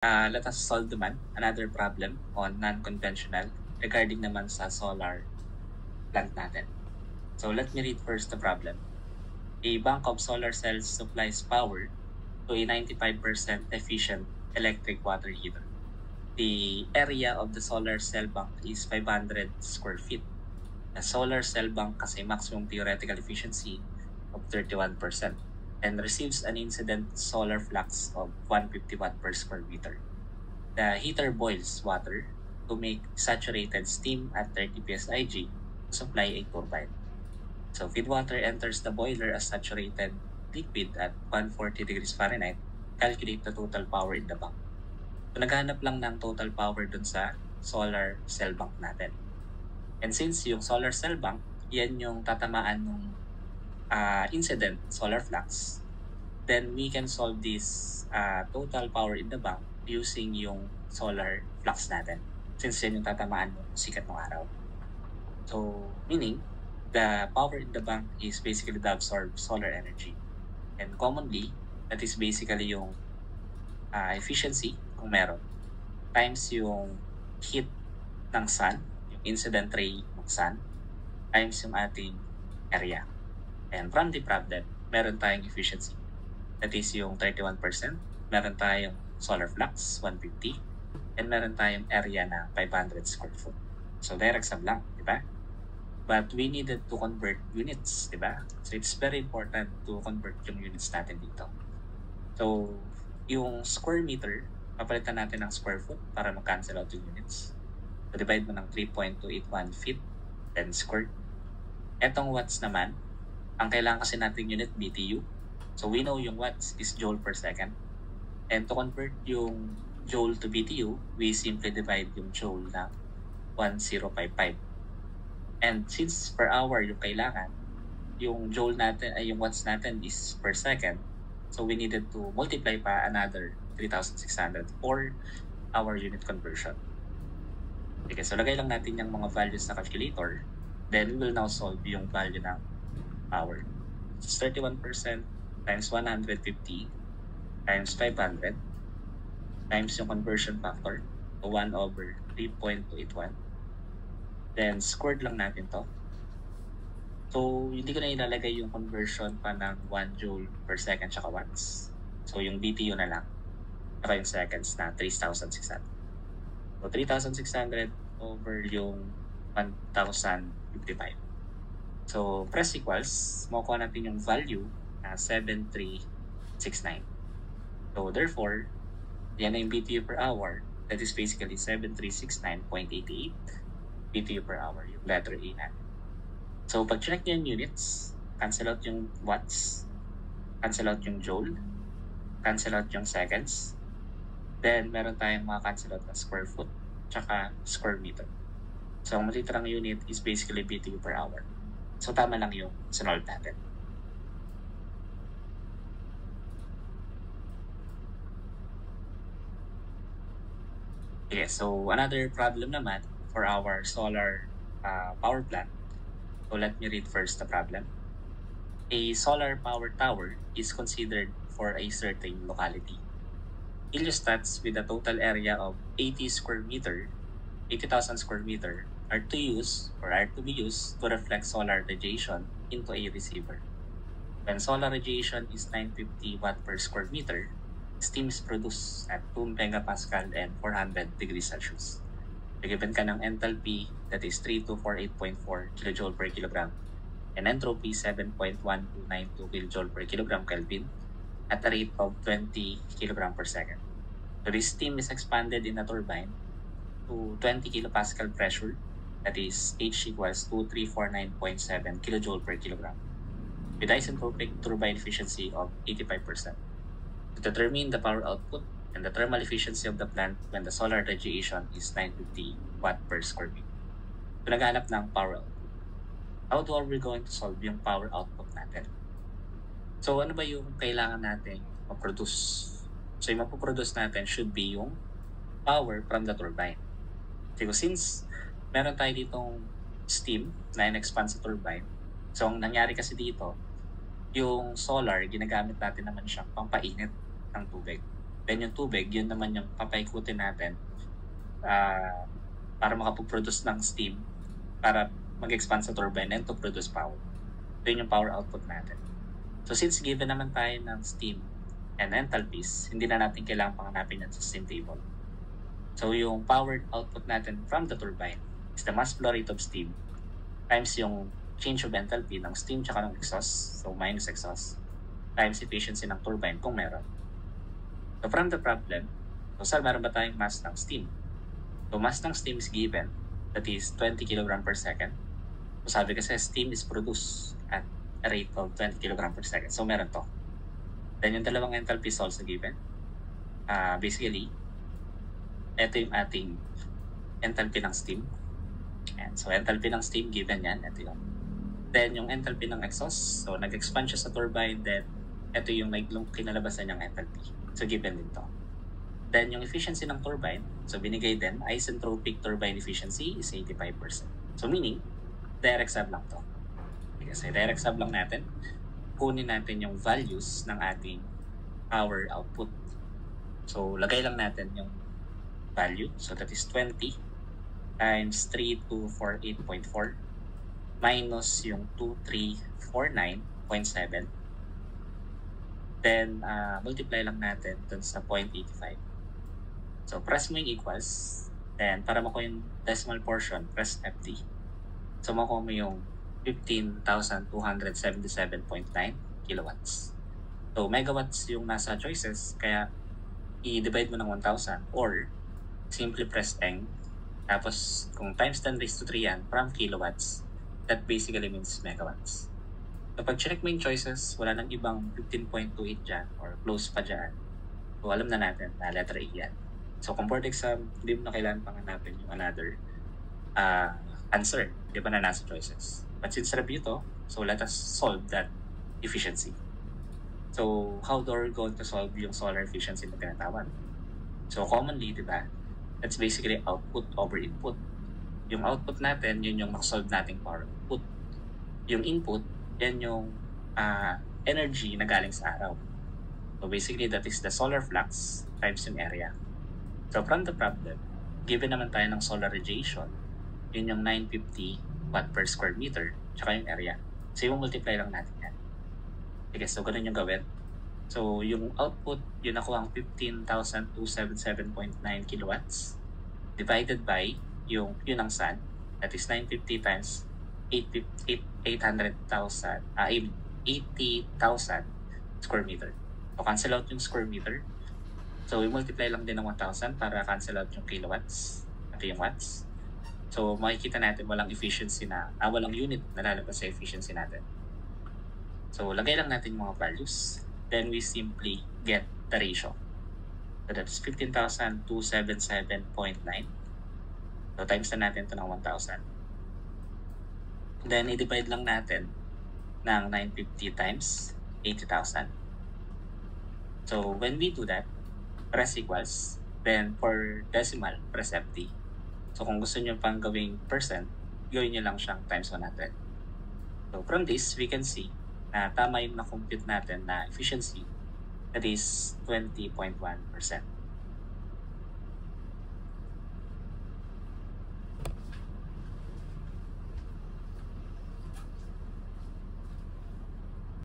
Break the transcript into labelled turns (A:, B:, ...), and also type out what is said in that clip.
A: Let us solve naman another problem on non-conventional regarding naman sa solar plant natin. So let me read first the problem. A bank of solar cells supplies power to a 95% efficient electric water heater. The area of the solar cell bank is 500 square feet. The solar cell bank has a maximum theoretical efficiency of 31% and receives an incident solar flux of 150 watt per square meter. The heater boils water to make saturated steam at 30 psig to supply a turbine. So feed water enters the boiler as saturated liquid at 140 degrees Fahrenheit. Calculate the total power in the bank. So naghanap lang ng total power dun sa solar cell bank natin. And since yung solar cell bank, yan yung tatamaan ng incident solar flux, then we can solve this total power in the bank using yung solar flux natin. Since yan yung tatamaan ng sikat ng araw. So, meaning, the power in the bank is basically the absorbed solar energy. And commonly, that is basically yung efficiency, kung meron, times yung heat ng sun, yung incident ray ng sun, times yung ating area. And from the problem, meron tayong efficiency. That is yung 31%, meron tayong solar flux, 150, and meron tayong area na 500 square foot. So, direct sum lang, di ba? But we needed to convert units, di ba? So, it's very important to convert yung units natin dito. So, yung square meter, papalitan natin ng square foot para mag-cancel out yung units. So, divide mo ng 3.281 feet, then squared. Etong watts naman, ang kailangan kasi natin unit BTU. So, we know yung watts is joule per second. And to convert yung joule to BTU, we simply divide yung joule ng 1055. And since per hour yung kailangan, yung joule natin ay yung watts natin is per second. So we needed to multiply pa another 3,600 for our unit conversion. Okay, so lagay lang natin yung mga values sa calculator. Then we will now solve yung value ng power. So 31% times 150 times 500 times yung conversion factor, so 1 over 3.281. Then squared lang natin to. So hindi ko na ilalagay yung conversion pa ng 1 joule per second tsaka watts. So yung BTU na lang. Saka yung seconds na 3,600. So 3,600 over yung 1,055. So press equals, makukuha natin yung value na 7369. So therefore, yan na yung BTU per hour. That is basically 7369.88 BTU per hour, yung letter A natin. So pag check nyo yung units, cancel out yung watts, cancel out yung joule, cancel out yung seconds, then meron tayong mga cancel out na square foot, tsaka square meter. So ang matitirang unit is basically BTU per hour. So tama lang yung sinolve natin. Okay, so another problem naman for our solar power plant. So let me read first the problem. A solar power tower is considered for a certain locality. Heliostats with a total area of 80,000 square meter are to be used to reflect solar radiation into a receiver. When solar radiation is 950 watt per square meter, steam is produced at 2 megapascal and 400 degrees Celsius. Given ka ng enthalpy that is 3248.4 kilojoule per kilogram and entropy 7.1292 kilojoule per kilogram Kelvin at a rate of 20 kilogram per second. So this steam is expanded in a turbine to 20 kilopascal pressure, that is H equals 2349.7 kilojoule per kilogram with isentropic turbine efficiency of 85%. To determine the power output and the thermal efficiency of the plant when the solar radiation is 950 watt per square meter. So naghanap ng power output. How are we going to solve yung power output natin? So ano ba yung kailangan natin maproduce? So yung mapoproduce natin should be yung power from the turbine. So since meron tayo ditong steam na in-expand sa turbine, so ang nangyari kasi dito, yung solar, ginagamit natin naman siyang pampainit ng tubig. Then yung tubig, yun naman yung papaikutin natin para makapag-produce ng steam para mag-expand sa turbine and to produce power. So yun yung power output natin. So since given naman tayo ng steam and enthalpies, hindi na natin kailangan panghanapin yan sa steam table. So yung power output natin from the turbine is the mass flow rate of steam times yung change of enthalpy ng steam tsaka ng exhaust, so minus exhaust, times efficiency ng turbine kung meron. So from the problem, so meron ba tayong mass ng steam? So mass ng steam is given, that is 20 kg per second. So sabi kasi steam is produced at a rate of 20 kg per second. So meron to. Then yung dalawang enthalpy is also given. Basically, ito yung ating enthalpy ng steam. And so enthalpy ng steam given yan, ito yun. Then yung enthalpy ng exhaust, so nag-expand siya sa turbine, then ito yung kinalabasan niyang enthalpy. So given din to. Then yung efficiency ng turbine, so binigay din, isentropic turbine efficiency is 85%. So meaning, direct sub lang to. Kasi direct sub lang natin, kunin natin yung values ng ating power output. So lagay lang natin yung value, so that is 20 times 3248.4 minus yung 2349.7. Then, multiply lang natin dun sa 0.85. So, press mo yung equals. Then, para makuha yung decimal portion, press FD. So, makuha mo yung 15,277.9 kilowatts. So, megawatts yung nasa choices, kaya i-divide mo ng 1,000 or simply press Eng. Tapos, kung times 10 raised to 3 yan, from kilowatts, that basically means megawatts. Kapag check mo yung choices, wala nang ibang 15.28 dyan or close pa dyan. So, alam na natin na letter A yan. So, kung board exam, hindi mo na kailangan pang hanapin yung another answer. Hindi pa na nasa choices. But since review to, so let us solve that efficiency. So, how are we going to solve yung solar efficiency na tinatawag? So, commonly, di ba? That's basically output over input. Yung output natin, yun yung solve nating power output. Yung input, yan yung energy na galing sa araw. So basically, that is the solar flux times yung area. So from the problem, given naman tayo ng solar radiation, yun yung 950 watt per square meter, tsaka yung area. So yung multiply lang natin yan. Okay, so ganun yung gawin. So yung output, yun nakuha ang 15,277.9 kilowatts divided by yung ang sun, that is 950 times 80,000 square meter. So cancel out yung square meter. So we multiply lang din ng 1,000 para cancel out yung kilowatts at yung watts. So makikita natin walang efficiency walang unit na lalabas sa efficiency natin. So lagay lang natin yung mga values. Then we simply get the ratio. So that's 15,277.9. So times na natin ito ng 1,000. Then i-divide lang natin ng 950 times 80,000. So when we do that, press equals. Then for decimal, press FD. So kung gusto nyo pang gawing percent, gawin nyo lang siyang times 100. So from this, we can see na tama yung na-compute natin na efficiency, that is 20.1%.